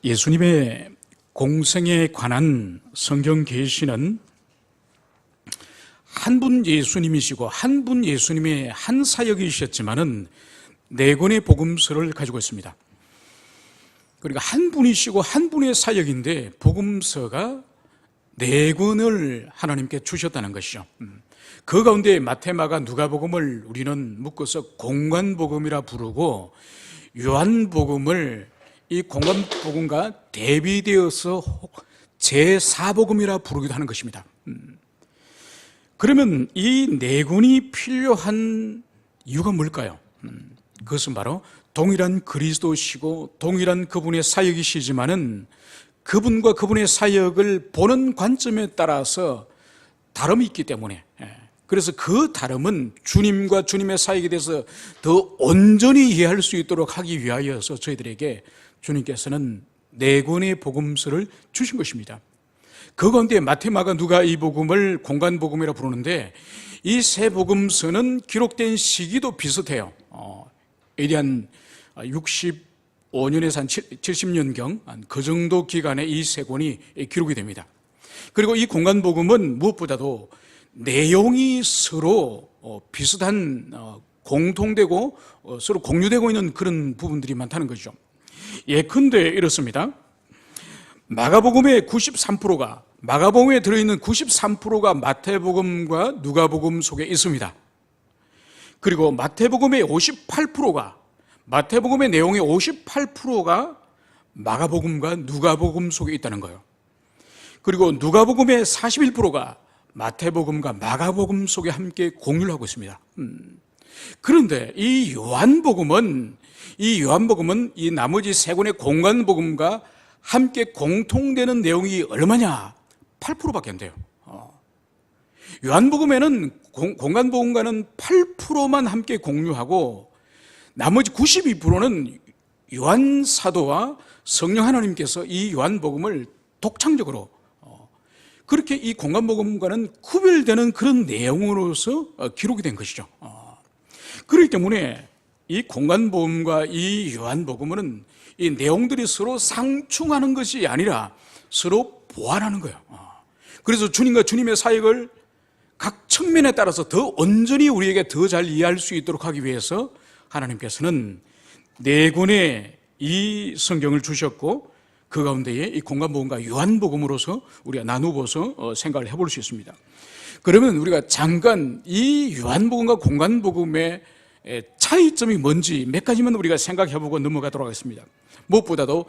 예수님의 공생에 관한 성경 계시는 한 분 예수님이시고 한 분 예수님의 한 사역이셨지만은 네 권의 복음서를 가지고 있습니다. 그러니까 한 분이시고 한 분의 사역인데 복음서가 네 권을 하나님께 주셨다는 것이죠. 그 가운데 마태, 마가, 누가복음을 우리는 묶어서 공관복음이라 부르고 요한복음을 이 공관복음과 대비되어서 제4복음이라 부르기도 하는 것입니다. 그러면 이 네 권이 필요한 이유가 뭘까요? 그것은 바로 동일한 그리스도시고 동일한 그분의 사역이시지만은 그분과 그분의 사역을 보는 관점에 따라서 다름이 있기 때문에, 그래서 그 다름은 주님과 주님의 사역에 대해서 더 온전히 이해할 수 있도록 하기 위하여서 저희들에게 주님께서는 네 권의 복음서를 주신 것입니다. 그 가운데 마태, 마가, 누가 이 복음을 공관복음이라 부르는데 이 세 복음서는 기록된 시기도 비슷해요. AD 한 65년에서 한 70년경 그 정도 기간에 이 세 권이 기록이 됩니다. 그리고 이 공관복음은 무엇보다도 내용이 서로 비슷한, 공통되고 서로 공유되고 있는 그런 부분들이 많다는 거죠. 예컨대 이렇습니다. 마가복음의 93%가, 마가복음에 들어있는 93%가 마태복음과 누가복음 속에 있습니다. 그리고 마태복음의 58%가, 마태복음의 내용의 58%가 마가복음과 누가복음 속에 있다는 거예요. 그리고 누가복음의 41%가 마태복음과 마가복음 속에 함께 공유를 하고 있습니다. 그런데 이 요한복음은 이 나머지 세 권의 공관복음과 함께 공통되는 내용이 얼마냐? 8%밖에 안 돼요. 요한복음에는 공관복음과는 8%만 함께 공유하고 나머지 92%는 요한 사도와 성령 하나님께서 이 요한복음을 독창적으로 그렇게 이 공관복음과는 구별되는 그런 내용으로서 기록이 된 것이죠. 그렇기 때문에 이 공관복음과 이 요한복음은 이 내용들이 서로 상충하는 것이 아니라 서로 보완하는 거예요. 그래서 주님과 주님의 사역을 각 측면에 따라서 더 온전히 우리에게 더 잘 이해할 수 있도록 하기 위해서 하나님께서는 네 권의 이 성경을 주셨고 그 가운데에 이 공관복음과 요한복음으로서 우리가 나누어서 생각을 해볼 수 있습니다. 그러면 우리가 잠깐 이 요한복음과 공관복음의 차이점이 뭔지 몇 가지만 우리가 생각해보고 넘어가도록 하겠습니다. 무엇보다도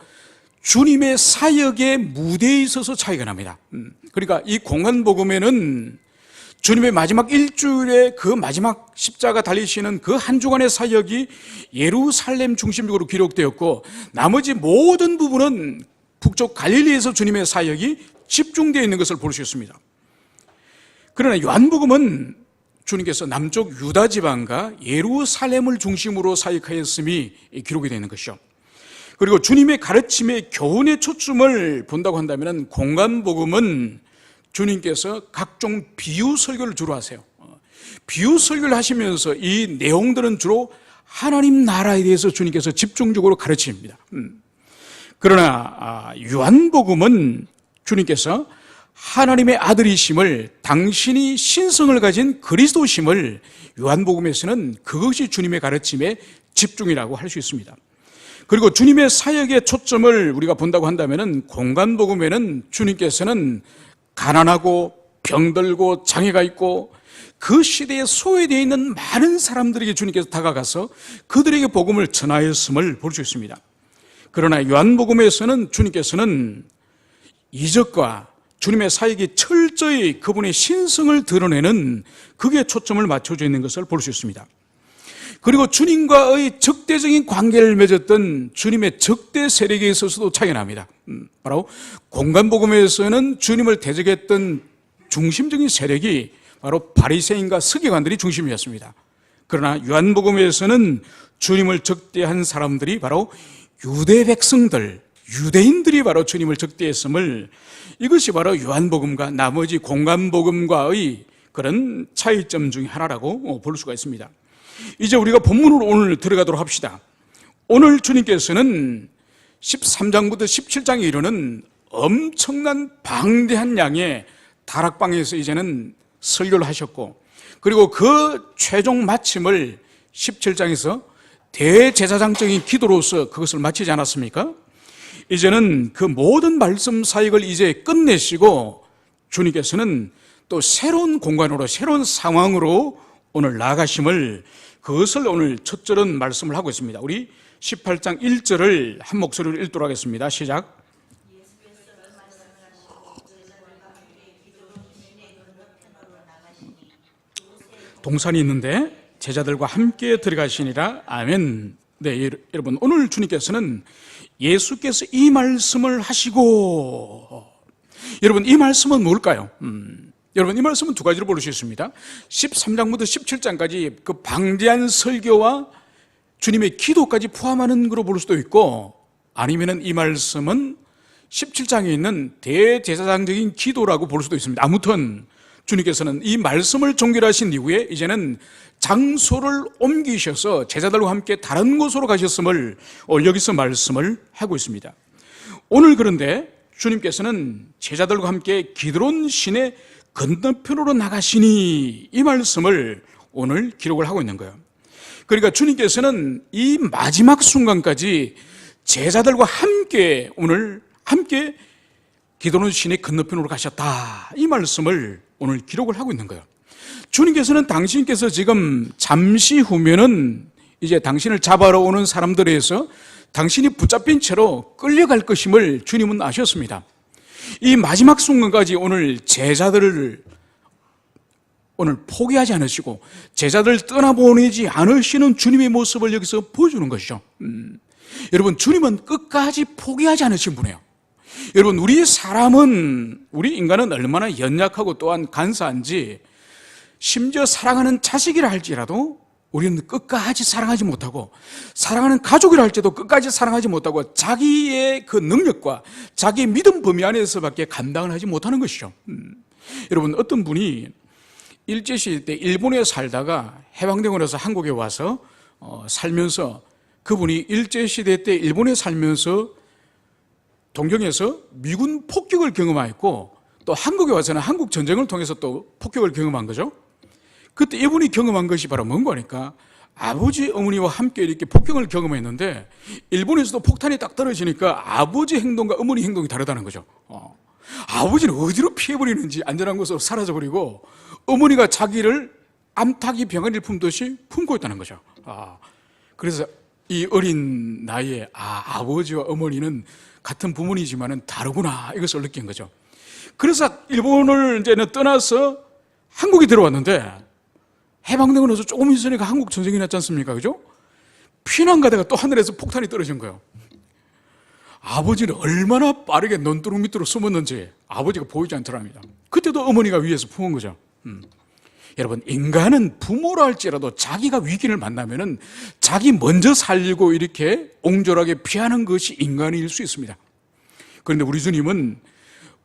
주님의 사역의 무대에 있어서 차이가 납니다. 그러니까 이 공관복음에는 주님의 마지막 일주일에 그 마지막 십자가 달리시는 그 한 주간의 사역이 예루살렘 중심적으로 기록되었고 나머지 모든 부분은 북쪽 갈릴리에서 주님의 사역이 집중되어 있는 것을 볼 수 있습니다. 그러나 요한복음은 주님께서 남쪽 유다 지방과 예루살렘을 중심으로 사역하였음이 기록이 되어 있는 것이죠. 그리고 주님의 가르침의 교훈의 초점을 본다고 한다면 공관복음은 주님께서 각종 비유 설교를 주로 하세요. 비유 설교를 하시면서 이 내용들은 주로 하나님 나라에 대해서 주님께서 집중적으로 가르칩니다. 그러나 요한복음은 주님께서 하나님의 아들이심을, 당신이 신성을 가진 그리스도심을 요한복음에서는 그것이 주님의 가르침의 집중이라고 할 수 있습니다. 그리고 주님의 사역의 초점을 우리가 본다고 한다면 공관복음에는 주님께서는 가난하고 병들고 장애가 있고 그 시대에 소외되어 있는 많은 사람들에게 주님께서 다가가서 그들에게 복음을 전하였음을 볼 수 있습니다. 그러나 요한복음에서는 주님께서는 이적과 주님의 사역이 철저히 그분의 신성을 드러내는 그게 초점을 맞춰져 있는 것을 볼 수 있습니다. 그리고 주님과의 적대적인 관계를 맺었던 주님의 적대 세력에 있어서도 차이가 납니다. 바로 공관복음에서는 주님을 대적했던 중심적인 세력이 바로 바리새인과 서기관들이 중심이었습니다. 그러나 요한복음에서는 주님을 적대한 사람들이 바로 유대 백성들, 유대인들이 바로 주님을 적대했음을, 이것이 바로 요한복음과 나머지 공관복음과의 그런 차이점 중에 하나라고 볼 수가 있습니다. 이제 우리가 본문으로 오늘 들어가도록 합시다. 오늘 주님께서는 13장부터 17장에 이르는 엄청난 방대한 양의 다락방에서 이제는 설교를 하셨고, 그리고 그 최종 마침을 17장에서 대제사장적인 기도로서 그것을 마치지 않았습니까? 이제는 그 모든 말씀 사역을 이제 끝내시고 주님께서는 또 새로운 공간으로, 새로운 상황으로 오늘 나아가심을, 그것을 오늘 첫 절은 말씀을 하고 있습니다. 우리 18장 1절을 한 목소리로 읽도록 하겠습니다. 시작. 동산이 있는데 제자들과 함께 들어가시니라. 아멘. 네, 여러분, 오늘 주님께서는 예수께서 이 말씀을 하시고, 여러분, 이 말씀은 뭘까요? 여러분, 이 말씀은 두 가지로 볼 수 있습니다. 13장부터 17장까지 그 방대한 설교와 주님의 기도까지 포함하는 거로 볼 수도 있고, 아니면은 이 말씀은 17장에 있는 대제사장적인 기도라고 볼 수도 있습니다. 아무튼 주님께서는 이 말씀을 종결하신 이후에 이제는 장소를 옮기셔서 제자들과 함께 다른 곳으로 가셨음을 여기서 말씀을 하고 있습니다. 오늘 그런데 주님께서는 제자들과 함께 기드론 시내 건너편으로 나가시니, 이 말씀을 오늘 기록을 하고 있는 거예요. 그러니까 주님께서는 이 마지막 순간까지 제자들과 함께 오늘 함께 기드론 시내 건너편으로 가셨다, 이 말씀을 오늘 기록을 하고 있는 거예요. 주님께서는 당신께서 지금 잠시 후면은 이제 당신을 잡아러 오는 사람들에 의해서 당신이 붙잡힌 채로 끌려갈 것임을 주님은 아셨습니다. 이 마지막 순간까지 오늘 제자들을 오늘 포기하지 않으시고 제자들을 떠나보내지 않으시는 주님의 모습을 여기서 보여주는 것이죠. 여러분, 주님은 끝까지 포기하지 않으신 분이에요. 여러분, 우리 인간은 얼마나 연약하고 또한 간사한지, 심지어 사랑하는 자식이라 할지라도 우리는 끝까지 사랑하지 못하고, 사랑하는 가족이라 할지도 끝까지 사랑하지 못하고, 자기의 그 능력과 자기의 믿음 범위 안에서밖에 감당을 하지 못하는 것이죠. 여러분, 어떤 분이 일제시대 때 일본에 살다가 해방되고 나서 한국에 와서 살면서, 그분이 일제시대 때 일본에 살면서 동경에서 미군 폭격을 경험하였고, 또 한국에 와서는 한국 전쟁을 통해서 또 폭격을 경험한 거죠. 그때 이분이 경험한 것이 바로 뭔가 하니까, 아버지 어머니와 함께 이렇게 폭격을 경험했는데 일본에서도 폭탄이 딱 떨어지니까 아버지 행동과 어머니 행동이 다르다는 거죠. 아버지는 어디로 피해버리는지 안전한 곳으로 사라져버리고, 어머니가 자기를 암탉이 병아리를 품듯이 품고 있다는 거죠. 그래서 이 어린 나이에 아버지와 어머니는 같은 부모이지만은 다르구나, 이것을 느낀 거죠. 그래서 일본을 이제는 떠나서 한국에 들어왔는데, 해방되고 나서 조금 있으니까 한국 전쟁이 났지 않습니까? 그죠? 피난 가다가 또 하늘에서 폭탄이 떨어진 거예요. 아버지는 얼마나 빠르게 논두렁 밑으로 숨었는지 아버지가 보이지 않더랍니다. 그때도 어머니가 위에서 품은 거죠. 여러분, 인간은 부모라 할지라도 자기가 위기를 만나면은 자기 먼저 살리고 이렇게 옹졸하게 피하는 것이 인간일 수 있습니다. 그런데 우리 주님은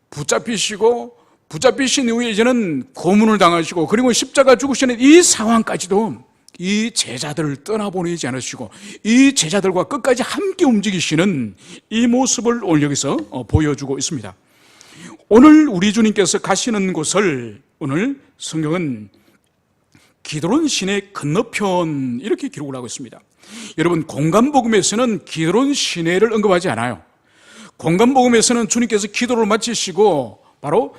붙잡히신 이후에 이제는 고문을 당하시고, 그리고 십자가 죽으시는 이 상황까지도 이 제자들을 떠나보내지 않으시고 이 제자들과 끝까지 함께 움직이시는 이 모습을 오늘 여기서 보여주고 있습니다. 오늘 우리 주님께서 가시는 곳을 오늘 성경은 기드론 시내 건너편, 이렇게 기록을 하고 있습니다. 여러분, 공간복음에서는 기드론 시내를 언급하지 않아요. 공간복음에서는 주님께서 기도를 마치시고 바로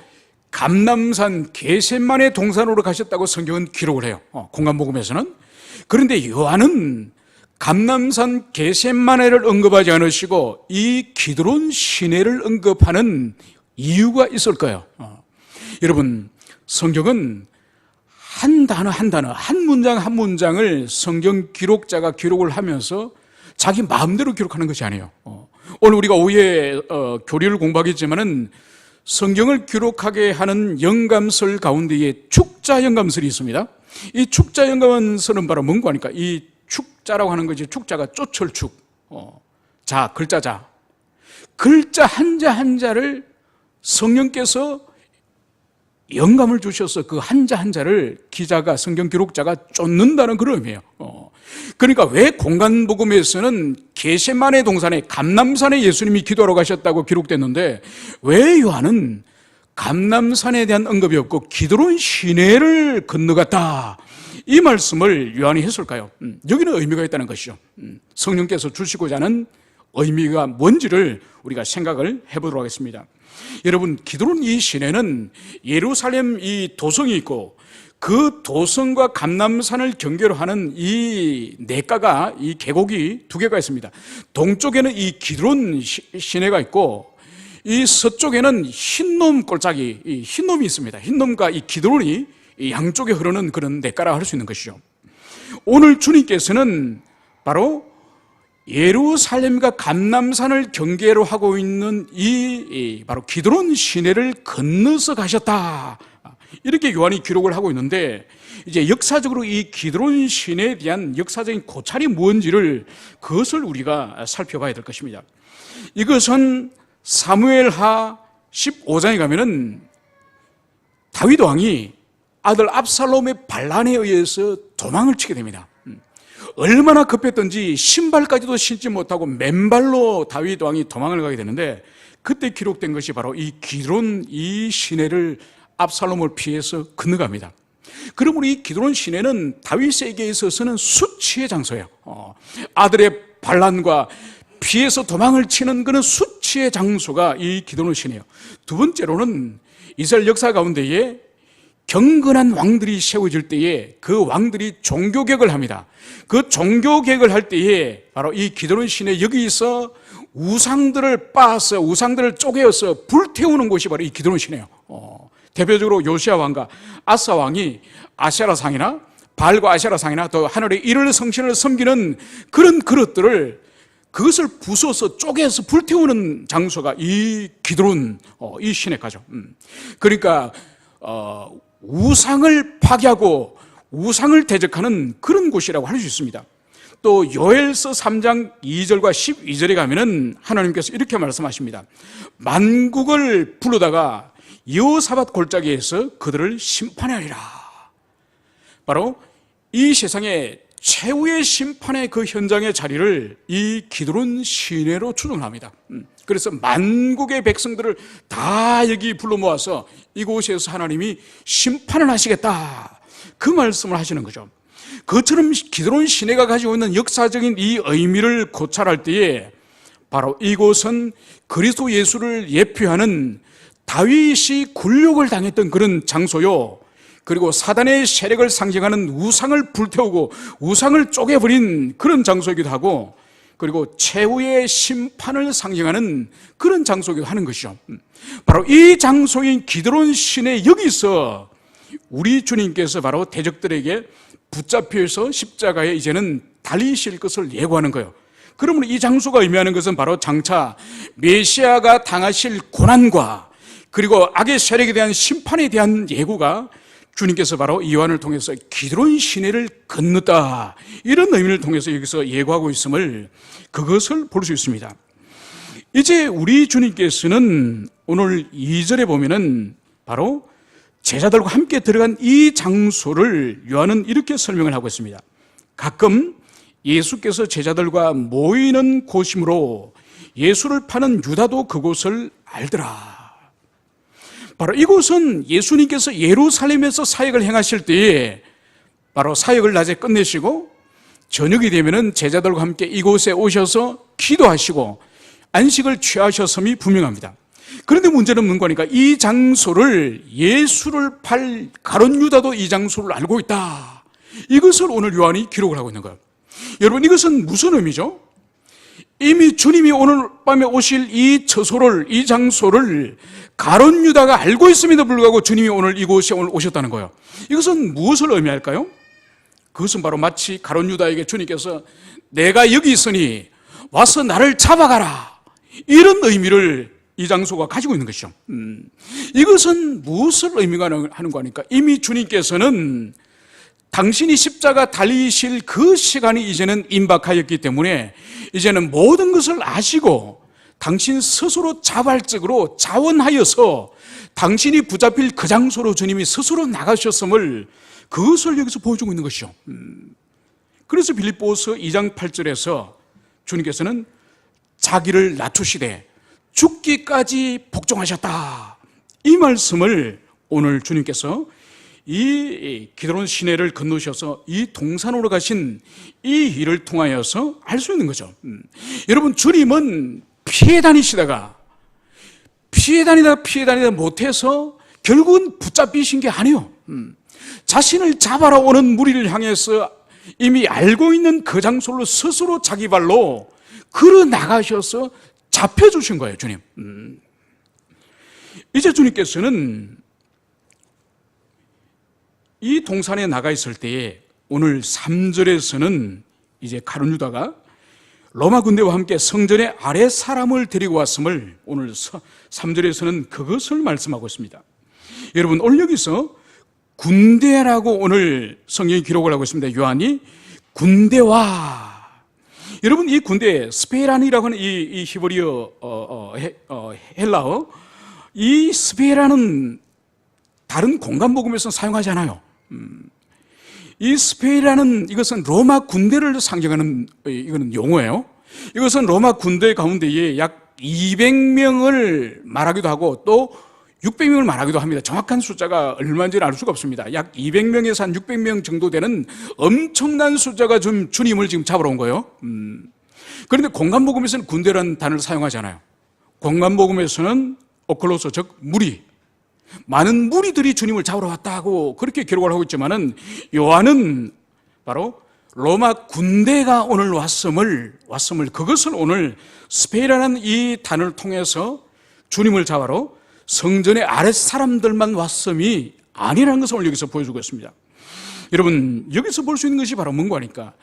감람산 겟세마네 동산으로 가셨다고 성경은 기록을 해요. 공간복음에서는. 그런데 요한은 감람산 겟세마네를 언급하지 않으시고 이 기드론 시내를 언급하는 이유가 있을 거예요. 여러분, 성경은 한 단어 한 단어, 한 문장 한 문장을 성경 기록자가 기록을 하면서 자기 마음대로 기록하는 것이 아니에요. 오늘 우리가 오후에 교리를 공부하겠지만은 성경을 기록하게 하는 영감설 가운데에 축자 영감설이 있습니다. 이 축자 영감설은 바로 뭔가 하니까, 이 축자라고 하는 것이, 축자가 쪼철축, 자, 글자자, 글자 한자 한자를 성령께서 영감을 주셔서 그 한자 한자를 기자가, 성경 기록자가 쫓는다는 그런 의미예요. 그러니까 왜 공간복음에서는 겟세마네 동산에 감람산에 예수님이 기도하러 가셨다고 기록됐는데 왜 요한은 감람산에 대한 언급이 없고 기드론 시내를 건너갔다, 이 말씀을 요한이 했을까요? 여기는 의미가 있다는 것이죠. 성령께서 주시고자 하는 의미가 뭔지를 우리가 생각을 해보도록 하겠습니다. 여러분, 기드론 이 시내는 예루살렘 이 도성이 있고 그 도성과 감람산을 경계로 하는 이 냇가가, 이 계곡이 두 개가 있습니다. 동쪽에는 이 기드론 시내가 있고 이 서쪽에는 흰놈 골짜기, 이 흰놈이 있습니다. 흰놈과 이 기드론이 이 양쪽에 흐르는 그런 냇가라 할 수 있는 것이죠. 오늘 주님께서는 바로 예루살렘과 감람산을 경계로 하고 있는 이 바로 기드론 시내를 건너서 가셨다, 이렇게 요한이 기록을 하고 있는데, 이제 역사적으로 이 기드론 시내에 대한 역사적인 고찰이 무엇인지를, 그것을 우리가 살펴봐야 될 것입니다. 이것은 사무엘하 15장에 가면은 다윗 왕이 아들 압살롬의 반란에 의해서 도망을 치게 됩니다. 얼마나 급했던지 신발까지도 신지 못하고 맨발로 다윗 왕이 도망을 가게 되는데, 그때 기록된 것이 바로 이 기드론 이 시내를 압살롬을 피해서 건너갑니다. 그러므로 이 기드론 시내는 다윗에게 있어서는 수치의 장소예요. 아들의 반란과 피해서 도망을 치는 그런 수치의 장소가 이 기드론 시내예요. 두 번째로는 이스라엘 역사 가운데에 경건한 왕들이 세워질 때에 그 왕들이 종교개혁을 합니다. 그 종교개혁을 할 때에 바로 이 기드론 시내 여기서 우상들을 빻아서, 우상들을 쪼개어서 불태우는 곳이 바로 이 기드론 시내예요. 대표적으로 요시야 왕과 아사 왕이 아세라상이나 바알과 아세라상이나 또 하늘의 일월 성신을 섬기는 그런 그릇들을, 그것을 부숴서 쪼개서 불태우는 장소가 이 기드론 이 시내가죠. 그러니까 우상을 파괴하고 우상을 대적하는 그런 곳이라고 할 수 있습니다. 또 요엘서 3장 2절과 12절에 가면은 하나님께서 이렇게 말씀하십니다. 만국을 부르다가 여호사밧 골짜기에서 그들을 심판하리라. 바로 이 세상에 최후의 심판의 그 현장의 자리를 이 기드론 시내로 추정합니다. 그래서 만국의 백성들을 다 여기 불러 모아서 이곳에서 하나님이 심판을 하시겠다, 그 말씀을 하시는 거죠. 그처럼 기드론 시내가 가지고 있는 역사적인 이 의미를 고찰할 때에 바로 이곳은 그리스도 예수를 예표하는 다윗이 굴욕을 당했던 그런 장소요, 그리고 사단의 세력을 상징하는 우상을 불태우고 우상을 쪼개버린 그런 장소이기도 하고, 그리고 최후의 심판을 상징하는 그런 장소이기도 하는 것이죠. 바로 이 장소인 기드론 시내 여기서 우리 주님께서 바로 대적들에게 붙잡혀서 십자가에 이제는 달리실 것을 예고하는 거예요. 그러면 이 장소가 의미하는 것은 바로 장차 메시아가 당하실 고난과 그리고 악의 세력에 대한 심판에 대한 예고가 주님께서 바로 요한을 통해서 기드론 시내를 건넜다, 이런 의미를 통해서 여기서 예고하고 있음을, 그것을 볼 수 있습니다. 이제 우리 주님께서는 오늘 2절에 보면은 바로 제자들과 함께 들어간 이 장소를 요한은 이렇게 설명을 하고 있습니다. 가끔 예수께서 제자들과 모이는 곳이므로 예수를 파는 유다도 그곳을 알더라. 바로 이곳은 예수님께서 예루살렘에서 사역을 행하실 때에 바로 사역을 낮에 끝내시고 저녁이 되면은 제자들과 함께 이곳에 오셔서 기도하시고 안식을 취하셨음이 분명합니다. 그런데 문제는 뭔가니까 이 장소를, 예수를 팔 가룟 유다도 이 장소를 알고 있다, 이것을 오늘 요한이 기록을 하고 있는 거예요. 여러분, 이것은 무슨 의미죠? 이미 주님이 오늘 밤에 오실 이 처소를, 이 장소를 가룟 유다가 알고 있음에도 불구하고 주님이 오늘 이곳에 오늘 오셨다는 거예요. 이것은 무엇을 의미할까요? 그것은 바로 마치 가룟 유다에게 주님께서 내가 여기 있으니 와서 나를 잡아가라, 이런 의미를 이 장소가 가지고 있는 것이죠. 이것은 무엇을 의미가 하는 거니까, 이미 주님께서는 당신이 십자가 달리실 그 시간이 이제는 임박하였기 때문에 이제는 모든 것을 아시고 당신 스스로 자발적으로 자원하여서 당신이 붙잡힐 그 장소로 주님이 스스로 나가셨음을 그것을 여기서 보여주고 있는 것이죠. 그래서 빌립보서 2장 8절에서 주님께서는 자기를 낮추시되 죽기까지 복종하셨다, 이 말씀을 오늘 주님께서 이 기드론 시내를 건너셔서 이 동산으로 가신 이 일을 통하여서 알 수 있는 거죠. 여러분, 주님은 피해 다니다 못해서 결국은 붙잡히신 게 아니에요. 자신을 잡아라 오는 무리를 향해서 이미 알고 있는 그 장소로 스스로 자기 발로 걸어 나가셔서 잡혀주신 거예요, 주님. 이제 주님께서는 이 동산에 나가 있을 때에 오늘 3절에서는 이제 가룟 유다가 로마 군대와 함께 성전의 아래 사람을 데리고 왔음을 오늘 3절에서는 그것을 말씀하고 있습니다. 여러분, 오늘 여기서 군대라고 오늘 성경이 기록을 하고 있습니다. 요한이 군대와, 여러분, 이 군대 스페란이라고 하는 이 히브리어 헬라어, 이 스페라는 다른 공간복음에서는 사용하지 않아요. 이 스페라는 이것은 로마 군대를 상징하는 이거는 용어예요. 이것은 로마 군대 가운데에 약 200명을 말하기도 하고 또 600명을 말하기도 합니다. 정확한 숫자가 얼마인지는 알 수가 없습니다. 약 200명에서 한 600명 정도 되는 엄청난 숫자가 좀 주님을 지금 잡으러 온 거예요. 그런데 공간복음에서는 군대라는 단어를 사용하지 않아요. 공간복음에서는 오클로소, 즉 무리, 많은 무리들이 주님을 잡으러 왔다고 그렇게 기록을 하고 있지만은 요한은 바로 로마 군대가 오늘 왔음을 그것을 오늘 스페이라는 이 단어를 통해서 주님을 잡으러 성전의 아랫 사람들만 왔음이 아니라는 것을 오늘 여기서 보여주고 있습니다. 여러분, 여기서 볼 수 있는 것이 바로 뭔가 하니까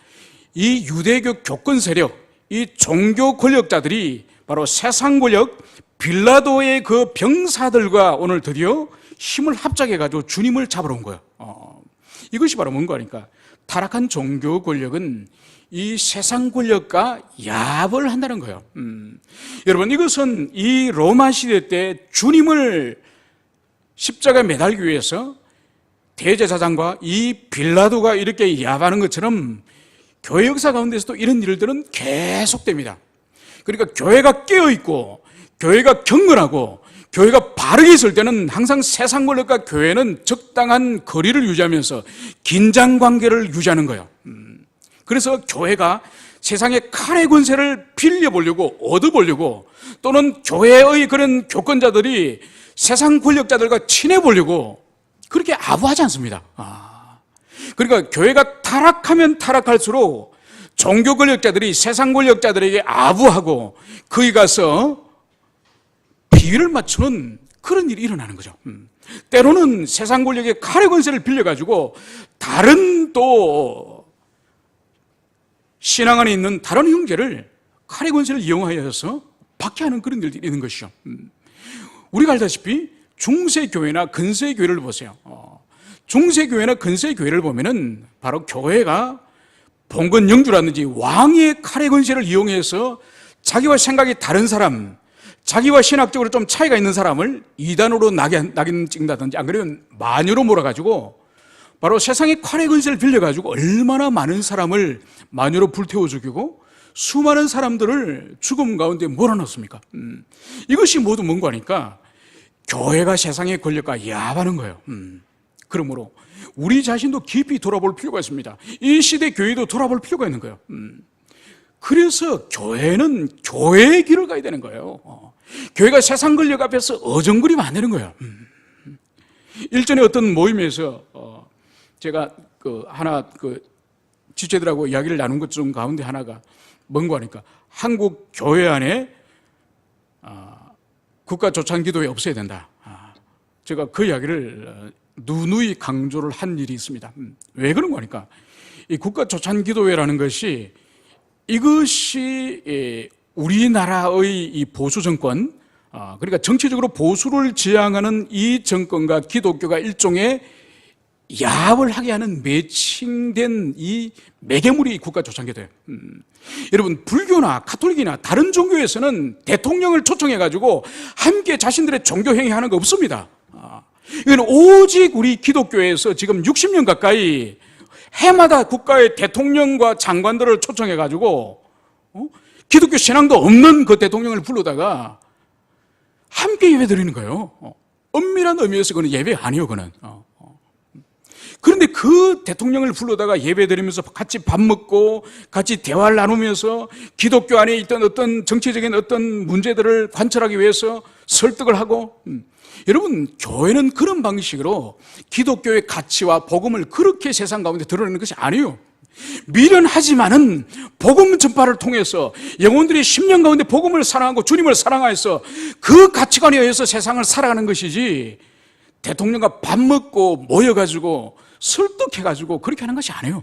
이 유대교 교권 세력, 이 종교 권력자들이 바로 세상 권력 빌라도의 그 병사들과 오늘 드디어 힘을 합작해가지고 주님을 잡으러 온 거예요. 이것이 바로 뭔가 하니까 타락한 종교 권력은 이 세상 권력과 야합을 한다는 거예요. 여러분, 이것은 이 로마 시대 때 주님을 십자가에 매달기 위해서 대제사장과 이 빌라도가 이렇게 야합하는 것처럼 교회 역사 가운데서도 이런 일들은 계속됩니다. 그러니까 교회가 깨어있고 교회가 경건하고 교회가 바르게 있을 때는 항상 세상 권력과 교회는 적당한 거리를 유지하면서 긴장 관계를 유지하는 거예요. 그래서 교회가 세상의 칼의 권세를 빌려보려고 얻어보려고 또는 교회의 그런 교권자들이 세상 권력자들과 친해보려고 그렇게 아부하지 않습니다. 그러니까 교회가 타락하면 타락할수록 종교 권력자들이 세상 권력자들에게 아부하고 거기 가서 비위를 맞추는 그런 일이 일어나는 거죠. 때로는 세상 권력의 칼의 권세를 빌려가지고 다른 또 신앙 안에 있는 다른 형제를 칼의 권세를 이용하여서 박해하는 그런 일들이 있는 것이죠. 우리가 알다시피 중세교회나 근세교회를 보세요. 중세교회나 근세교회를 보면은 바로 교회가 봉건 영주라든지 왕의 칼의 권세를 이용해서 자기와 생각이 다른 사람, 자기와 신학적으로 좀 차이가 있는 사람을 이단으로 낙인 찍는다든지 안 그러면 마녀로 몰아가지고 바로 세상의 칼의 권세를 빌려가지고 얼마나 많은 사람을 마녀로 불태워 죽이고 수많은 사람들을 죽음 가운데 몰아넣습니까? 이것이 모두 뭔가 하니까 교회가 세상의 권력과 야합하는 거예요. 그러므로 우리 자신도 깊이 돌아볼 필요가 있습니다. 이 시대 교회도 돌아볼 필요가 있는 거예요. 그래서 교회는 교회의 길을 가야 되는 거예요. 교회가 세상 권력 앞에서 어정거리면 안 되는 거예요. 일전에 어떤 모임에서 제가 하나 지체들하고 이야기를 나눈 것 중 가운데 하나가 뭔가 하니까 한국 교회 안에 국가 조찬 기도회 없어야 된다. 제가 그 이야기를 누누이 강조를 한 일이 있습니다. 왜 그런 거니까 이 국가 조찬 기도회라는 것이 이것이 우리나라의 이 보수 정권, 그러니까 정치적으로 보수를 지향하는 이 정권과 기독교가 일종의 야합을 하게 하는 매칭된 이 매개물이 국가 조창기도예요. 여러분, 불교나 가톨릭이나 다른 종교에서는 대통령을 초청해가지고 함께 자신들의 종교 행위하는 거 없습니다. 이건 오직 우리 기독교에서 지금 60년 가까이 해마다 국가의 대통령과 장관들을 초청해가지고 기독교 신앙도 없는 그 대통령을 불러다가 함께 예배 드리는 거예요. 엄밀한 의미에서 그건 예배 아니에요, 그는. 그런데 그 대통령을 불러다가 예배 드리면서 같이 밥 먹고 같이 대화를 나누면서 기독교 안에 있던 어떤 정치적인 어떤 문제들을 관철하기 위해서 설득을 하고, 여러분, 교회는 그런 방식으로 기독교의 가치와 복음을 그렇게 세상 가운데 드러내는 것이 아니에요. 미련하지만은 복음 전파를 통해서 영혼들이 10년 가운데 복음을 사랑하고 주님을 사랑하여서 그 가치관에 의해서 세상을 살아가는 것이지, 대통령과 밥 먹고 모여가지고 설득해가지고 그렇게 하는 것이 아니에요.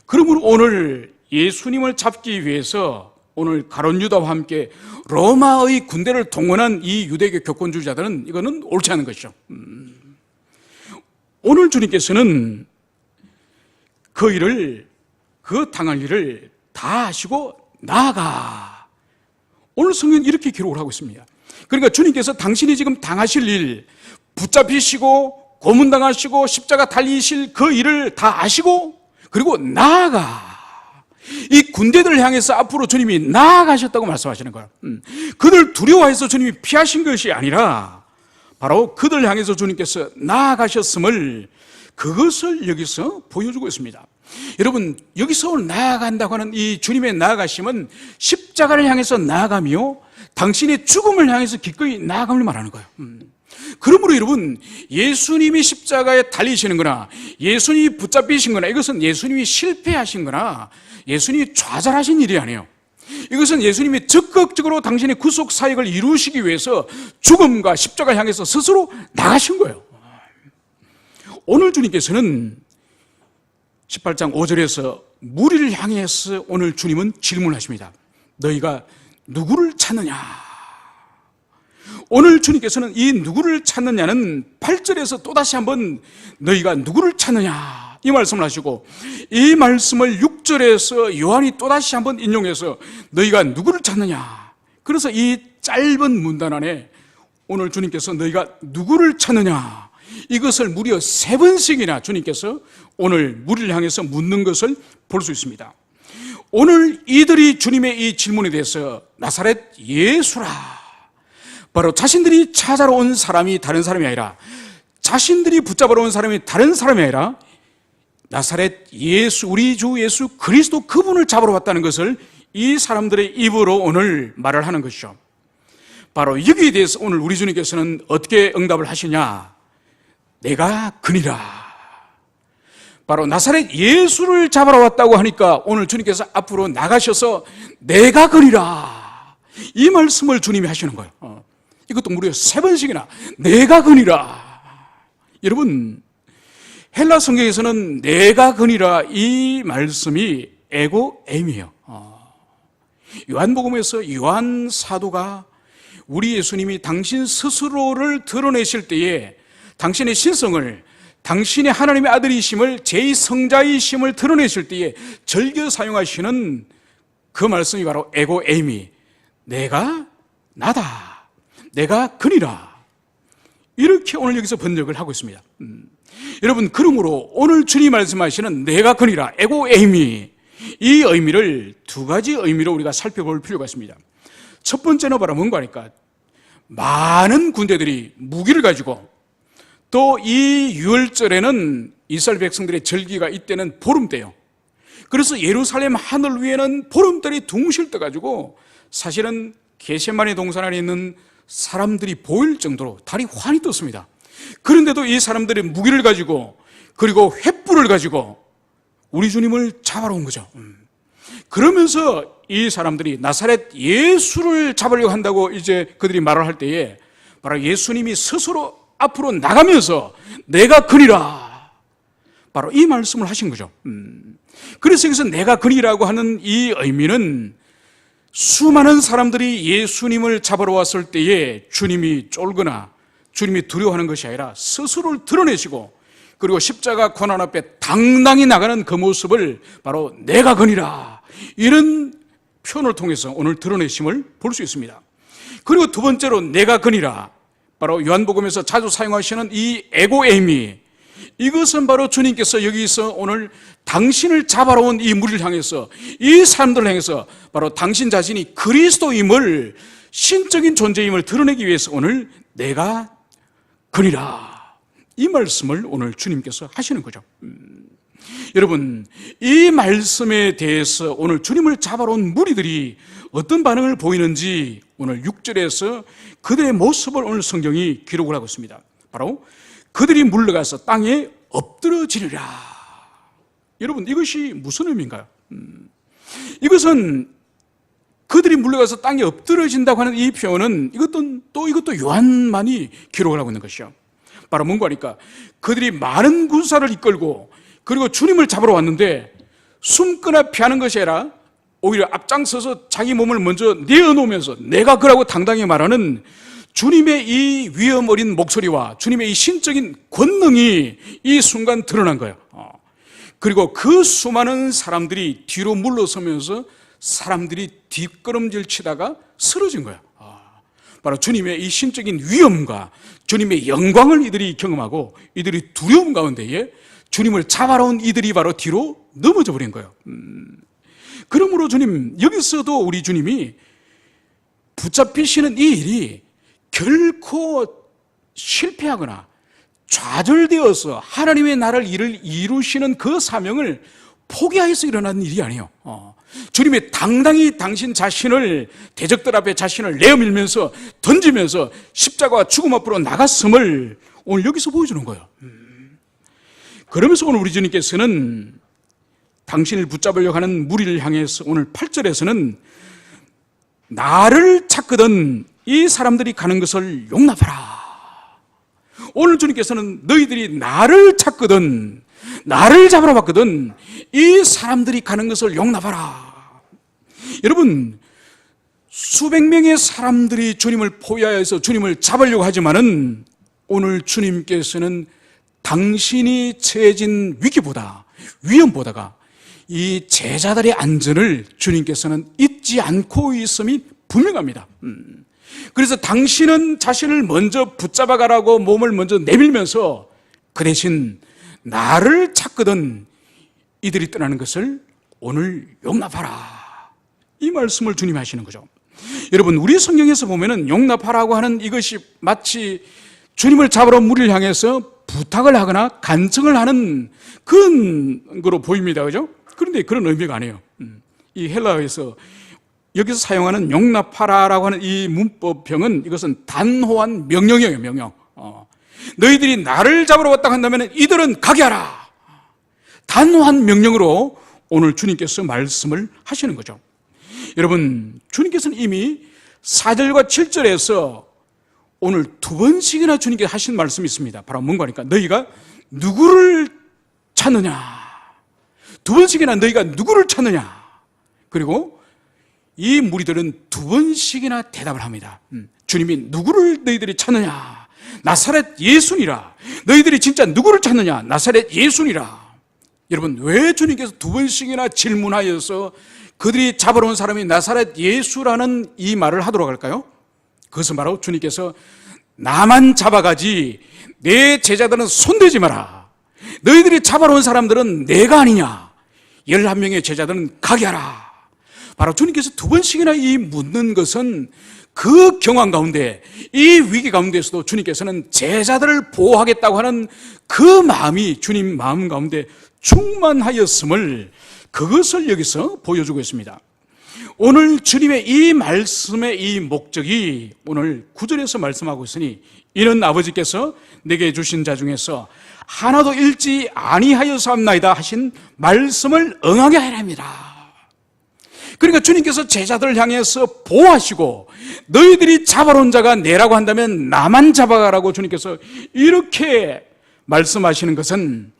그러므로 오늘 예수님을 잡기 위해서 오늘 가룟 유다와 함께 로마의 군대를 동원한 이 유대교 교권주의자들은 이거는 옳지 않은 것이죠. 오늘 주님께서는 그 일을, 그 당할 일을 다 하시고 나아가. 오늘 성경은 이렇게 기록을 하고 있습니다. 그러니까 주님께서 당신이 지금 당하실 일, 붙잡히시고 고문당하시고 십자가 달리실 그 일을 다 아시고 그리고 나아가. 이 군대들을 향해서 앞으로 주님이 나아가셨다고 말씀하시는 거예요. 그들 두려워해서 주님이 피하신 것이 아니라 바로 그들 향해서 주님께서 나아가셨음을, 그것을 여기서 보여주고 있습니다. 여러분, 여기서 오늘 나아간다고 하는 이 주님의 나아가심은 십자가를 향해서 나아가며 당신의 죽음을 향해서 기꺼이 나아감을 말하는 거예요. 그러므로 여러분, 예수님이 십자가에 달리시는 거나 예수님이 붙잡히신 거나 이것은 예수님이 실패하신 거나 예수님이 좌절하신 일이 아니에요. 이것은 예수님이 적극적으로 당신의 구속 사역을 이루시기 위해서 죽음과 십자가를 향해서 스스로 나가신 거예요. 오늘 주님께서는 18장 5절에서 무리를 향해서 오늘 주님은 질문하십니다. 너희가 누구를 찾느냐? 오늘 주님께서는 이 누구를 찾느냐는 8절에서 또다시 한번 너희가 누구를 찾느냐 이 말씀을 하시고, 이 말씀을 6절에서 요한이 또다시 한번 인용해서 너희가 누구를 찾느냐. 그래서 이 짧은 문단 안에 오늘 주님께서 너희가 누구를 찾느냐, 이것을 무려 3번씩이나 주님께서 오늘 무리를 향해서 묻는 것을 볼 수 있습니다. 오늘 이들이 주님의 이 질문에 대해서 나사렛 예수라, 바로 자신들이 찾아러 온 사람이 다른 사람이 아니라, 자신들이 붙잡으러 온 사람이 다른 사람이 아니라 나사렛 예수, 우리 주 예수 그리스도, 그분을 잡으러 왔다는 것을 이 사람들의 입으로 오늘 말을 하는 것이죠. 바로 여기에 대해서 오늘 우리 주님께서는 어떻게 응답을 하시냐? 내가 그니라. 바로 나사렛 예수를 잡으러 왔다고 하니까 오늘 주님께서 앞으로 나가셔서 내가 그니라, 이 말씀을 주님이 하시는 거예요. 이것도 무려 3번씩이나 내가 그니라. 여러분, 헬라 성경에서는 내가 그니라 이 말씀이 에고 에임이에요. 요한복음에서 요한 사도가 우리 예수님이 당신 스스로를 드러내실 때에 당신의 신성을, 당신의 하나님의 아들이심을, 제2성자이심을 드러내실 때에 즐겨 사용하시는 그 말씀이 바로 에고 에이미, 내가 나다, 내가 그니라, 이렇게 오늘 여기서 번역을 하고 있습니다. 여러분, 그러므로 오늘 주님 말씀하시는 내가 그니라, 에고 에이미, 이 의미를 2가지 의미로 우리가 살펴볼 필요가 있습니다. 첫 번째는 바로 뭔가 하니까, 많은 군대들이 무기를 가지고, 또 이 유월절에는 이스라엘 백성들의 절기가 이때는 보름 때요. 그래서 예루살렘 하늘 위에는 보름달이 둥실 떠가지고 사실은 겟세마네 동산 안에 있는 사람들이 보일 정도로 달이 환히 떴습니다. 그런데도 이 사람들이 무기를 가지고, 그리고 횃불을 가지고 우리 주님을 잡아러 온 거죠. 그러면서 이 사람들이 나사렛 예수를 잡으려고 한다고 이제 그들이 말을 할 때에 바로 예수님이 스스로 앞으로 나가면서 내가 그니라, 바로 이 말씀을 하신 거죠. 그래서 여기서 내가 그니라고 하는 이 의미는 수많은 사람들이 예수님을 잡으러 왔을 때에 주님이 쫄거나 주님이 두려워하는 것이 아니라 스스로를 드러내시고 그리고 십자가 고난 앞에 당당히 나가는 그 모습을 바로 내가 거니라, 이런 표현을 통해서 오늘 드러내심을 볼 수 있습니다. 그리고 두 번째로 내가 거니라, 바로 요한복음에서 자주 사용하시는 이 에고에이미, 이것은 바로 주님께서 여기서 오늘 당신을 잡아러 온 이 무리를 향해서, 이 사람들을 향해서 바로 당신 자신이 그리스도임을, 신적인 존재임을 드러내기 위해서 오늘 내가 거니라, 이 말씀을 오늘 주님께서 하시는 거죠. 여러분, 이 말씀에 대해서 오늘 주님을 잡아러 온 무리들이 어떤 반응을 보이는지 오늘 6절에서 그들의 모습을 오늘 성경이 기록을 하고 있습니다. 바로 그들이 물러가서 땅에 엎드러지리라. 여러분, 이것이 무슨 의미인가요? 이것은 그들이 물러가서 땅에 엎드러진다고 하는 이 표현은 이것도 요한만이 기록을 하고 있는 것이죠. 바로 뭔가 하니까 그들이 많은 군사를 이끌고 그리고 주님을 잡으러 왔는데 숨거나 피하는 것이 아니라 오히려 앞장서서 자기 몸을 먼저 내어놓으면서 내가 그라고 당당히 말하는 주님의 이 위엄 어린 목소리와 주님의 이 신적인 권능이 이 순간 드러난 거예요. 그리고 그 수많은 사람들이 뒤로 물러서면서 사람들이 뒷걸음질 치다가 쓰러진 거예요. 바로 주님의 이 신적인 위엄과 주님의 영광을 이들이 경험하고 이들이 두려움 가운데에 주님을 잡아러 온 이들이 바로 뒤로 넘어져 버린 거예요. 그러므로 주님, 여기서도 우리 주님이 붙잡히시는 이 일이 결코 실패하거나 좌절되어서 하나님의 나라를 일을 이루시는 그 사명을 포기하여서 일어난 일이 아니에요. 주님의 당당히 당신 자신을, 대적들 앞에 자신을 내어밀면서 던지면서 십자가와 죽음 앞으로 나갔음을 오늘 여기서 보여주는 거예요. 그러면서 오늘 우리 주님께서는 당신을 붙잡으려고 하는 무리를 향해서 오늘 8절에서는 나를 찾거든 이 사람들이 가는 것을 용납하라. 오늘 주님께서는 너희들이 나를 찾거든, 나를 잡으러 왔거든 이 사람들이 가는 것을 용납하라. 여러분, 수백 명의 사람들이 주님을 포위하여서 주님을 잡으려고 하지만은 오늘 주님께서는 당신이 처해진 위기보다, 위험보다가 이 제자들의 안전을 주님께서는 잊지 않고 있음이 분명합니다. 그래서 당신은 자신을 먼저 붙잡아가라고 몸을 먼저 내밀면서 그 대신 나를 찾거든 이들이 떠나는 것을 오늘 용납하라, 이 말씀을 주님이 하시는 거죠. 여러분, 우리 성경에서 보면은 용납하라고 하는 이것이 마치 주님을 잡으러 무리를 향해서 부탁을 하거나 간청을 하는 그런 거로 보입니다. 그죠? 그런데 그런 의미가 아니에요. 이 헬라어에서 여기서 사용하는 용납하라라고 하는 이 문법형은 이것은 단호한 명령이에요. 명령. 너희들이 나를 잡으러 왔다 한다면 이들은 가게 하라. 단호한 명령으로 오늘 주님께서 말씀을 하시는 거죠. 여러분, 주님께서는 이미 4절과 7절에서 오늘 두 번씩이나 주님께서 하신 말씀이 있습니다. 바로 뭔가 하니까 너희가 누구를 찾느냐, 두 번씩이나 너희가 누구를 찾느냐, 그리고 이 무리들은 두 번씩이나 대답을 합니다. 주님이 누구를 너희들이 찾느냐, 나사렛 예수니라. 너희들이 진짜 누구를 찾느냐, 나사렛 예수니라. 여러분, 왜 주님께서 두 번씩이나 질문하여서 그들이 잡으러 온 사람이 나사렛 예수라는 이 말을 하도록 할까요? 그것은 바로 주님께서 나만 잡아가지 내 제자들은 손대지 마라, 너희들이 잡아러 온 사람들은 내가 아니냐, 11명의 제자들은 가게 하라. 바로 주님께서 두 번씩이나 이 묻는 것은 그 경황 가운데, 이 위기 가운데서도 주님께서는 제자들을 보호하겠다고 하는 그 마음이 주님 마음 가운데 충만하였음을, 그것을 여기서 보여주고 있습니다. 오늘 주님의 이 말씀의 이 목적이 오늘 9절에서 말씀하고 있으니 이는 아버지께서 내게 주신 자 중에서 하나도 잃지 아니하여서 함나이다 하신 말씀을 응하게 하려 합니다. 그러니까 주님께서 제자들을 향해서 보호하시고 너희들이 잡아러 온 자가 내라고 한다면 나만 잡아가라고 주님께서 이렇게 말씀하시는 것은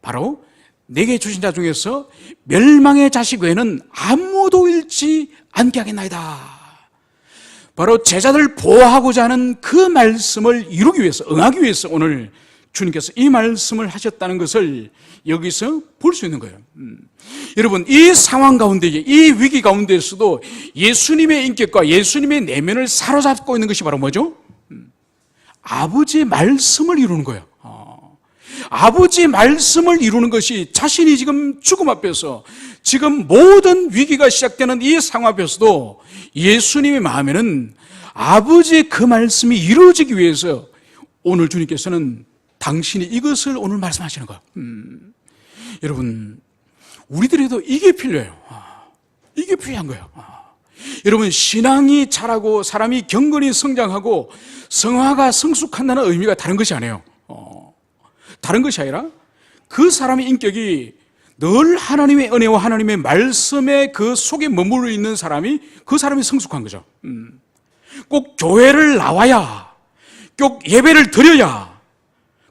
바로 내게 주신 자 중에서 멸망의 자식 외에는 아무도 잃지 않게 하겠나이다. 바로 제자들을 보호하고자 하는 그 말씀을 이루기 위해서, 응하기 위해서 오늘 주님께서 이 말씀을 하셨다는 것을 여기서 볼 수 있는 거예요. 여러분, 이 상황 가운데, 이 위기 가운데에서도 예수님의 인격과 예수님의 내면을 사로잡고 있는 것이 바로 뭐죠? 아버지의 말씀을 이루는 거예요. 아버지의 말씀을 이루는 것이 자신이 지금 죽음 앞에서 지금 모든 위기가 시작되는 이 상황 앞에서도 예수님의 마음에는 아버지의 그 말씀이 이루어지기 위해서 오늘 주님께서는 당신이 이것을 오늘 말씀하시는 거예요. 여러분, 우리들에도 이게 필요해요. 이게 필요한 거예요. 여러분, 신앙이 자라고 사람이 경건히 성장하고 성화가 성숙한다는 의미가 다른 것이 아니에요. 다른 것이 아니라 그 사람의 인격이 늘 하나님의 은혜와 하나님의 말씀의 그 속에 머물러 있는 사람이 그 사람이 성숙한 거죠. 꼭 교회를 나와야, 꼭 예배를 드려야,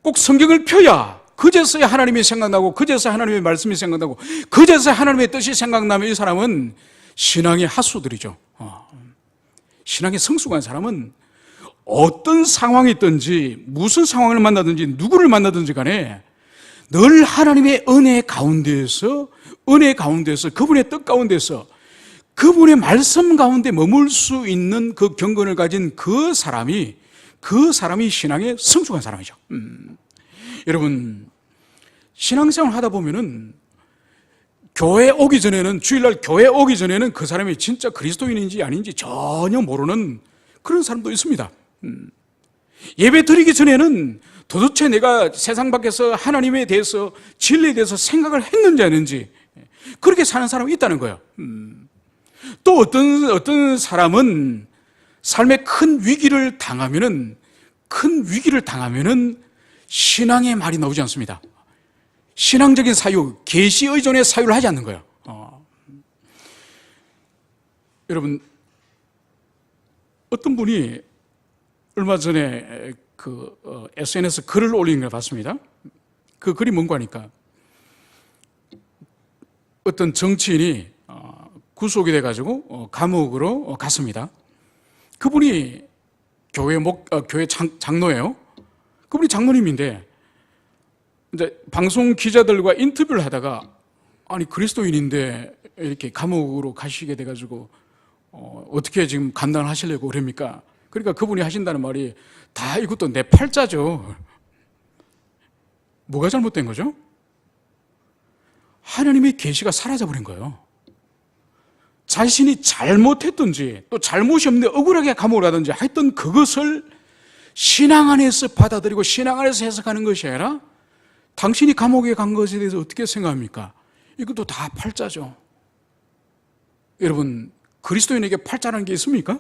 꼭 성경을 펴야 그제서야 하나님이 생각나고 그제서야 하나님의 말씀이 생각나고 그제서야 하나님의 뜻이 생각나면 이 사람은 신앙의 하수들이죠. 신앙의 성숙한 사람은 어떤 상황이 있든지 무슨 상황을 만나든지 누구를 만나든지 간에 늘 하나님의 은혜 가운데에서 그분의 뜻 가운데서 그분의 말씀 가운데 머물 수 있는 그 경건을 가진 그 사람이 신앙의 성숙한 사람이죠. 여러분, 신앙생활 하다 보면은 교회 오기 전에는, 주일날 교회 오기 전에는 그 사람이 진짜 그리스도인인지 아닌지 전혀 모르는 그런 사람도 있습니다. 예배 드리기 전에는 도대체 내가 세상 밖에서 하나님에 대해서, 진리에 대해서 생각을 했는지 아닌지 그렇게 사는 사람이 있다는 거예요. 또 어떤 사람은 삶의 큰 위기를 당하면은 신앙의 말이 나오지 않습니다. 신앙적인 사유, 계시 의존의 사유를 하지 않는 거예요. 여러분, 어떤 분이 얼마 전에 SNS 글을 올리는 걸 봤습니다. 그 글이 뭔가 하니까 어떤 정치인이 구속이 돼가지고 감옥으로 갔습니다. 그분이 교회 장로예요. 그분이 장로님인데 이제 방송 기자들과 인터뷰를 하다가 아니 그리스도인인데 이렇게 감옥으로 가시게 돼가지고 어떻게 지금 감당을 하시려고 그럽니까? 그러니까 그분이 하신다는 말이 다 이것도 내 팔자죠. 뭐가 잘못된 거죠? 하나님의 계시가 사라져버린 거예요. 자신이 잘못했든지 또 잘못이 없는데 억울하게 감옥을 가든지 하여튼 그것을 신앙 안에서 받아들이고 신앙 안에서 해석하는 것이 아니라 당신이 감옥에 간 것에 대해서 어떻게 생각합니까? 이것도 다 팔자죠. 여러분, 그리스도인에게 팔자라는 게 있습니까?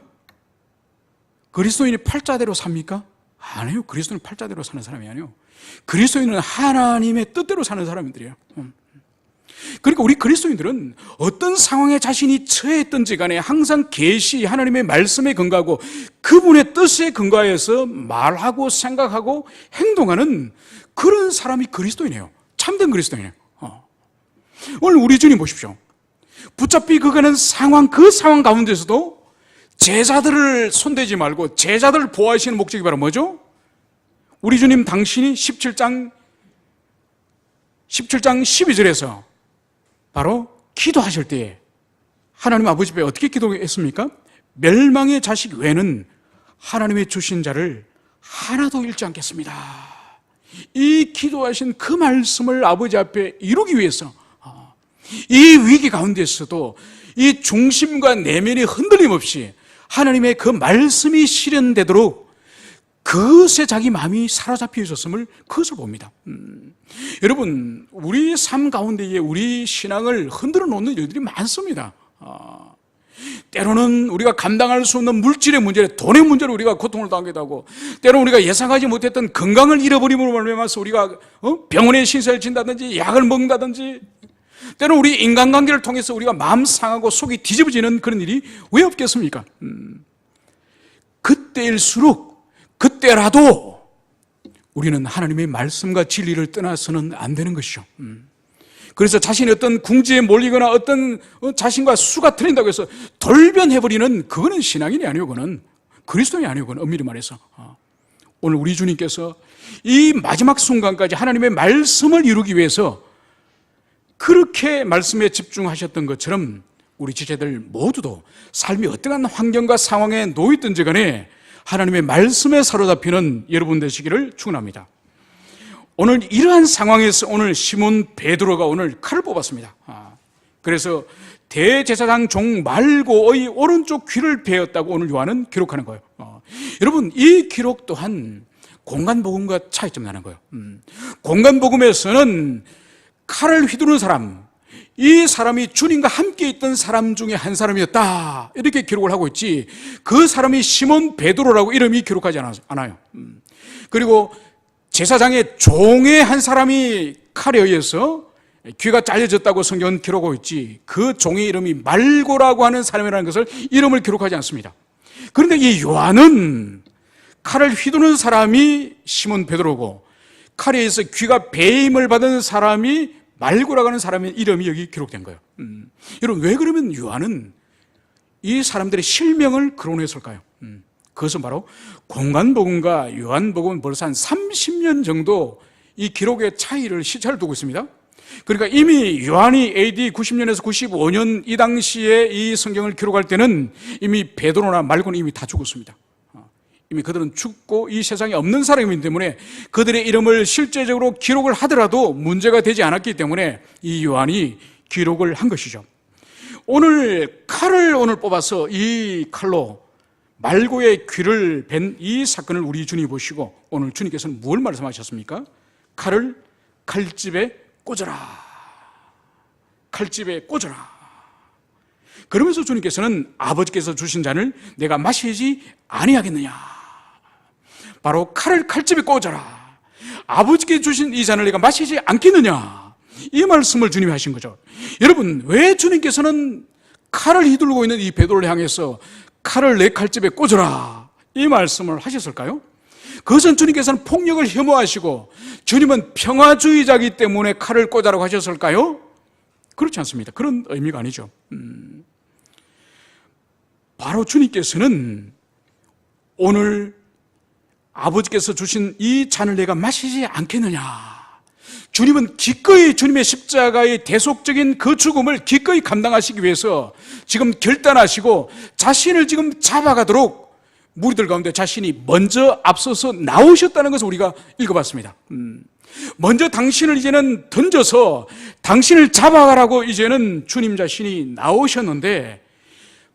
그리스도인이 팔자대로 삽니까? 아니에요. 그리스도인은 팔자대로 사는 사람이 아니에요. 그리스도인은 하나님의 뜻대로 사는 사람들이에요. 그러니까 우리 그리스도인들은 어떤 상황에 자신이 처했든지 간에 항상 계시 하나님의 말씀에 근거하고 그분의 뜻에 근거해서 말하고 생각하고 행동하는 그런 사람이 그리스도인이에요. 참된 그리스도인이에요. 오늘 우리 주님 보십시오. 붙잡히 그가는 상황, 그 상황 가운데서도 제자들을 손대지 말고 제자들을 보호하시는 목적이 바로 뭐죠? 우리 주님 당신이 17장 12절에서 바로 기도하실 때에 하나님 아버지 앞에 어떻게 기도했습니까? 멸망의 자식 외에는 하나님의 주신 자를 하나도 잃지 않겠습니다. 이 기도하신 그 말씀을 아버지 앞에 이루기 위해서 이 위기 가운데서도 이 중심과 내면이 흔들림 없이 하나님의 그 말씀이 실현되도록 그것에 자기 마음이 사로잡혀 있었음을 그것을 봅니다. 여러분, 우리 삶 가운데에 우리 신앙을 흔들어 놓는 일들이 많습니다. 때로는 우리가 감당할 수 없는 물질의 문제, 돈의 문제로 우리가 고통을 당하기도 하고, 때로는 우리가 예상하지 못했던 건강을 잃어버림으로 말미암아서 우리가 병원에 신세를 진다든지 약을 먹는다든지, 때로는 우리 인간관계를 통해서 우리가 마음 상하고 속이 뒤집어지는 그런 일이 왜 없겠습니까? 그때라도 우리는 하나님의 말씀과 진리를 떠나서는 안 되는 것이죠. 그래서 자신이 어떤 궁지에 몰리거나 어떤 자신과 수가 틀린다고 해서 돌변해버리는 그거는 신앙인이 아니고 그거는 그리스도인이 아니고 그건 엄밀히 말해서 오늘 우리 주님께서 이 마지막 순간까지 하나님의 말씀을 이루기 위해서 그렇게 말씀에 집중하셨던 것처럼 우리 지체들 모두도 삶이 어떠한 환경과 상황에 놓였든지 간에 하나님의 말씀에 사로잡히는 여러분 되시기를 축원합니다. 오늘 이러한 상황에서 오늘 시몬 베드로가 오늘 칼을 뽑았습니다. 그래서 대제사장 종 말고의 오른쪽 귀를 베었다고 오늘 요한은 기록하는 거예요. 여러분, 이 기록 또한 공간복음과 차이점 나는 거예요. 공간복음에서는 칼을 휘두르는 사람, 이 사람이 주님과 함께 있던 사람 중에 한 사람이었다 이렇게 기록을 하고 있지, 그 사람이 시몬 베드로라고 이름이 기록하지 않아요. 그리고 제사장의 종의 한 사람이 칼에 의해서 귀가 잘려졌다고 성경은 기록하고 있지, 그 종의 이름이 말고라고 하는 사람이라는 것을 이름을 기록하지 않습니다. 그런데 이 요한은 칼을 휘두르는 사람이 시몬 베드로고 칼에 의해서 귀가 배임을 받은 사람이 말고라고 하는 사람의 이름이 여기 기록된 거예요. 여러분, 왜 그러면 요한은 이 사람들의 실명을 거론했을까요? 그것은 바로 공간복음과 요한복음은 벌써 한 30년 정도 이 기록의 차이를 시차를 두고 있습니다. 그러니까 이미 요한이 AD 90년에서 95년 이 당시에 이 성경을 기록할 때는 이미 베드로나 말고는 이미 다 죽었습니다. 이미 그들은 죽고 이 세상에 없는 사람이기 때문에 그들의 이름을 실제적으로 기록을 하더라도 문제가 되지 않았기 때문에 이 요한이 기록을 한 것이죠. 오늘 칼을 뽑아서 이 칼로 말고의 귀를 벤 이 사건을 우리 주님이 보시고 오늘 주님께서는 뭘 말씀하셨습니까? 칼을 칼집에 꽂아라. 칼집에 꽂아라. 그러면서 주님께서는 아버지께서 주신 잔을 내가 마시지 아니하겠느냐. 바로 칼을 칼집에 꽂아라. 아버지께 주신 이 잔을 내가 마시지 않겠느냐. 이 말씀을 주님이 하신 거죠. 여러분, 왜 주님께서는 칼을 휘둘고 있는 이 베드로를 향해서 칼을 내 칼집에 꽂아라 이 말씀을 하셨을까요? 그것은 주님께서는 폭력을 혐오하시고 주님은 평화주의자이기 때문에 칼을 꽂아라고 하셨을까요? 그렇지 않습니다. 그런 의미가 아니죠. 바로 주님께서는 오늘 아버지께서 주신 이 잔을 내가 마시지 않겠느냐. 주님은 기꺼이 주님의 십자가의 대속적인 그 죽음을 기꺼이 감당하시기 위해서 지금 결단하시고 자신을 지금 잡아가도록 무리들 가운데 자신이 먼저 앞서서 나오셨다는 것을 우리가 읽어봤습니다. 먼저 당신을 이제는 던져서 당신을 잡아가라고 이제는 주님 자신이 나오셨는데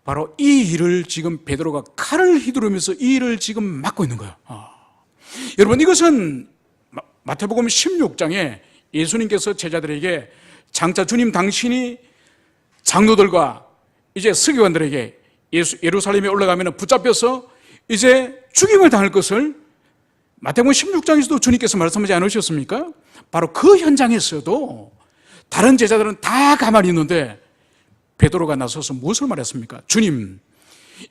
바로 이 일을 지금 베드로가 칼을 휘두르면서 이 일을 지금 맡고 있는 거예요. 여러분, 이것은 마태복음 16장에 예수님께서 제자들에게 장차 주님 당신이 장로들과 이제 서기관들에게 예루살렘에 올라가면 붙잡혀서 이제 죽임을 당할 것을 마태복음 16장에서도 주님께서 말씀하지 않으셨습니까? 바로 그 현장에서도 다른 제자들은 다 가만히 있는데 베드로가 나서서 무엇을 말했습니까? 주님,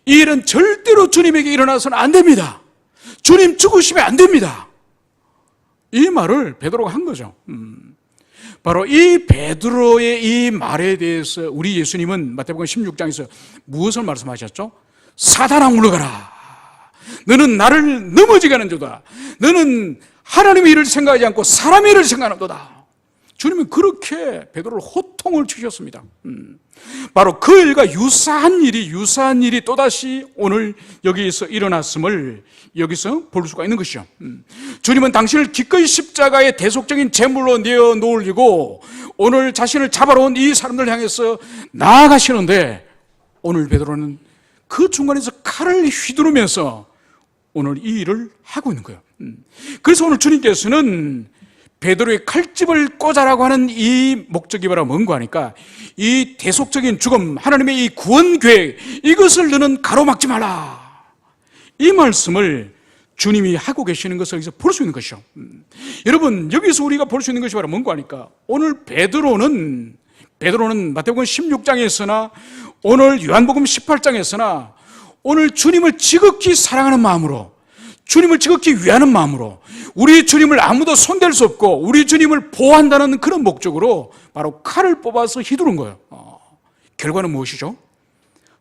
이 일은 절대로 주님에게 일어나서는 안 됩니다. 주님 죽으시면 안 됩니다. 이 말을 베드로가 한 거죠. 바로 이 베드로의 이 말에 대해서 우리 예수님은 마태복음 16장에서 무엇을 말씀하셨죠? 사단아 물러가라. 너는 나를 넘어지게 하는 자다. 너는 하나님의 일을 생각하지 않고 사람의 일을 생각하는도다. 주님은 그렇게 베드로를 호통을 치셨습니다. 바로 그 일과 유사한 일이 또다시 오늘 여기에서 일어났음을 여기서 볼 수가 있는 것이죠. 주님은 당신을 기꺼이 십자가의 대속적인 제물로 내어놓으려고 오늘 자신을 잡아러 온 이 사람들 향해서 나아가시는데 오늘 베드로는 그 중간에서 칼을 휘두르면서 오늘 이 일을 하고 있는 거예요. 그래서 오늘 주님께서는 베드로의 칼집을 꽂아라고 하는 이 목적이 바로 뭔가 하니까 이 대속적인 죽음, 하나님의 이 구원 계획, 이것을 너는 가로막지 말라. 이 말씀을 주님이 하고 계시는 것을 여기서 볼 수 있는 것이죠. 여러분, 여기서 우리가 볼 수 있는 것이 바로 뭔가 하니까 오늘 베드로는 마태복음 16장에서나 오늘 요한복음 18장에서나 오늘 주님을 지극히 사랑하는 마음으로, 주님을 지극히 위하는 마음으로, 우리 주님을 아무도 손댈 수 없고 우리 주님을 보호한다는 그런 목적으로 바로 칼을 뽑아서 휘두른 거예요. 결과는 무엇이죠?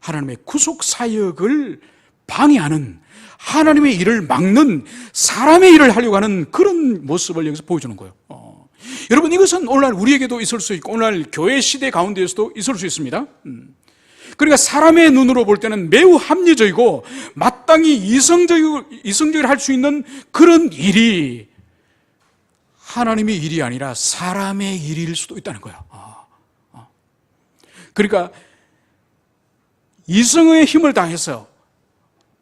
하나님의 구속 사역을 방해하는, 하나님의 일을 막는 사람의 일을 하려고 하는 그런 모습을 여기서 보여주는 거예요. 여러분, 이것은 오늘날 우리에게도 있을 수 있고 오늘날 교회 시대 가운데에서도 있을 수 있습니다. 그러니까 사람의 눈으로 볼 때는 매우 합리적이고 마땅히 이성적으로 할 수 있는 그런 일이 하나님의 일이 아니라 사람의 일일 수도 있다는 거예요. 그러니까 이성의 힘을 다해서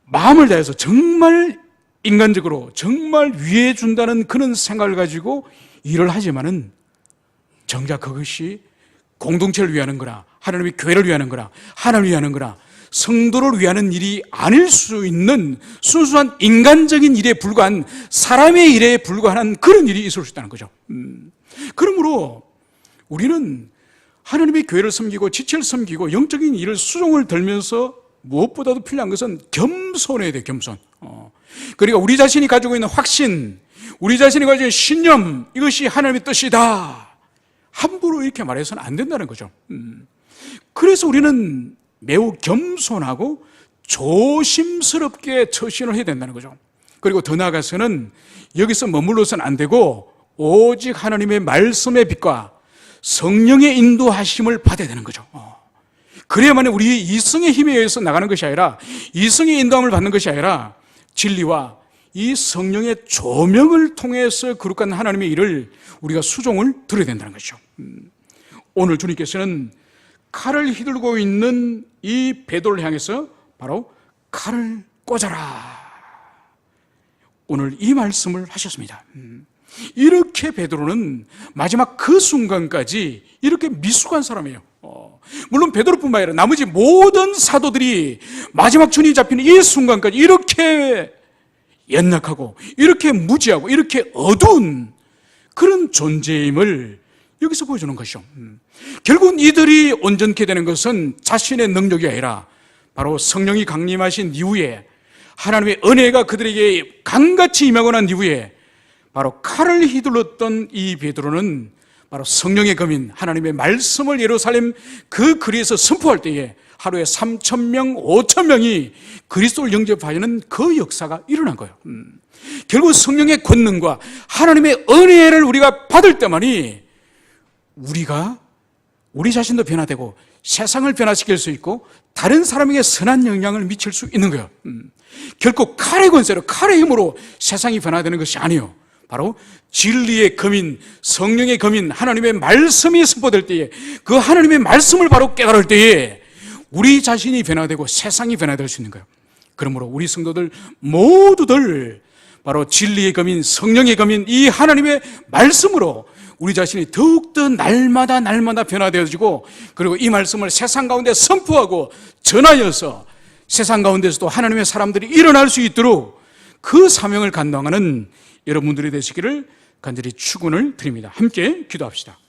마음을 다해서 정말 인간적으로 정말 위해 준다는 그런 생각을 가지고 일을 하지만은 정작 그것이 공동체를 위하는 거나 하나님의 교회를 위하는 거나 하나님을 위하는 거나 성도를 위하는 일이 아닐 수 있는 순수한 인간적인 일에 불과한 사람의 일에 불과한 그런 일이 있을 수 있다는 거죠. 그러므로 우리는 하나님의 교회를 섬기고 지체를 섬기고 영적인 일을 수종을 들면서 무엇보다도 필요한 것은 겸손해야 돼요. 겸손. 그러니까 우리 자신이 가지고 있는 확신, 우리 자신이 가지고 있는 신념, 이것이 하나님의 뜻이다, 함부로 이렇게 말해서는 안 된다는 거죠. 그래서 우리는 매우 겸손하고 조심스럽게 처신을 해야 된다는 거죠. 그리고 더 나아가서는 여기서 머물러서는 안 되고 오직 하나님의 말씀의 빛과 성령의 인도하심을 받아야 되는 거죠. 그래야만 우리 이성의 힘에 의해서 나가는 것이 아니라, 이성의 인도함을 받는 것이 아니라 진리와 이 성령의 조명을 통해서 거룩한 하나님의 일을 우리가 수종을 들어야 된다는 것이죠. 오늘 주님께서는 칼을 휘둘고 있는 이 베드로를 향해서 바로 칼을 꽂아라, 오늘 이 말씀을 하셨습니다. 이렇게 베드로는 마지막 그 순간까지 이렇게 미숙한 사람이에요. 물론 베드로뿐만 아니라 나머지 모든 사도들이 마지막 주님이 잡히는 이 순간까지 이렇게 연약하고 이렇게 무지하고 이렇게 어두운 그런 존재임을 여기서 보여주는 것이죠. 결국은 이들이 온전케 되는 것은 자신의 능력이 아니라 바로 성령이 강림하신 이후에 하나님의 은혜가 그들에게 강같이 임하고 난 이후에 바로 칼을 휘둘렀던 이 베드로는 바로 성령의 검인 하나님의 말씀을 예루살렘 그 거리에서 선포할 때에 하루에 3,000명, 5,000명이 그리스도를 영접하는 그 역사가 일어난 거예요. 결국 성령의 권능과 하나님의 은혜를 우리가 받을 때만이 우리가 우리 자신도 변화되고 세상을 변화시킬 수 있고 다른 사람에게 선한 영향을 미칠 수 있는 거예요. 결코 칼의 권세로, 칼의 힘으로 세상이 변화되는 것이 아니에요. 바로 진리의 검인, 성령의 검인, 하나님의 말씀이 선포될 때에 그 하나님의 말씀을 바로 깨달을 때에 우리 자신이 변화되고 세상이 변화될 수 있는 거예요. 그러므로 우리 성도들 모두들 바로 진리의 검인, 성령의 검인, 이 하나님의 말씀으로 우리 자신이 더욱더 날마다 변화되어지고, 그리고 이 말씀을 세상 가운데 선포하고 전하여서 세상 가운데서도 하나님의 사람들이 일어날 수 있도록 그 사명을 감당하는 여러분들이 되시기를 간절히 축원을 드립니다. 함께 기도합시다.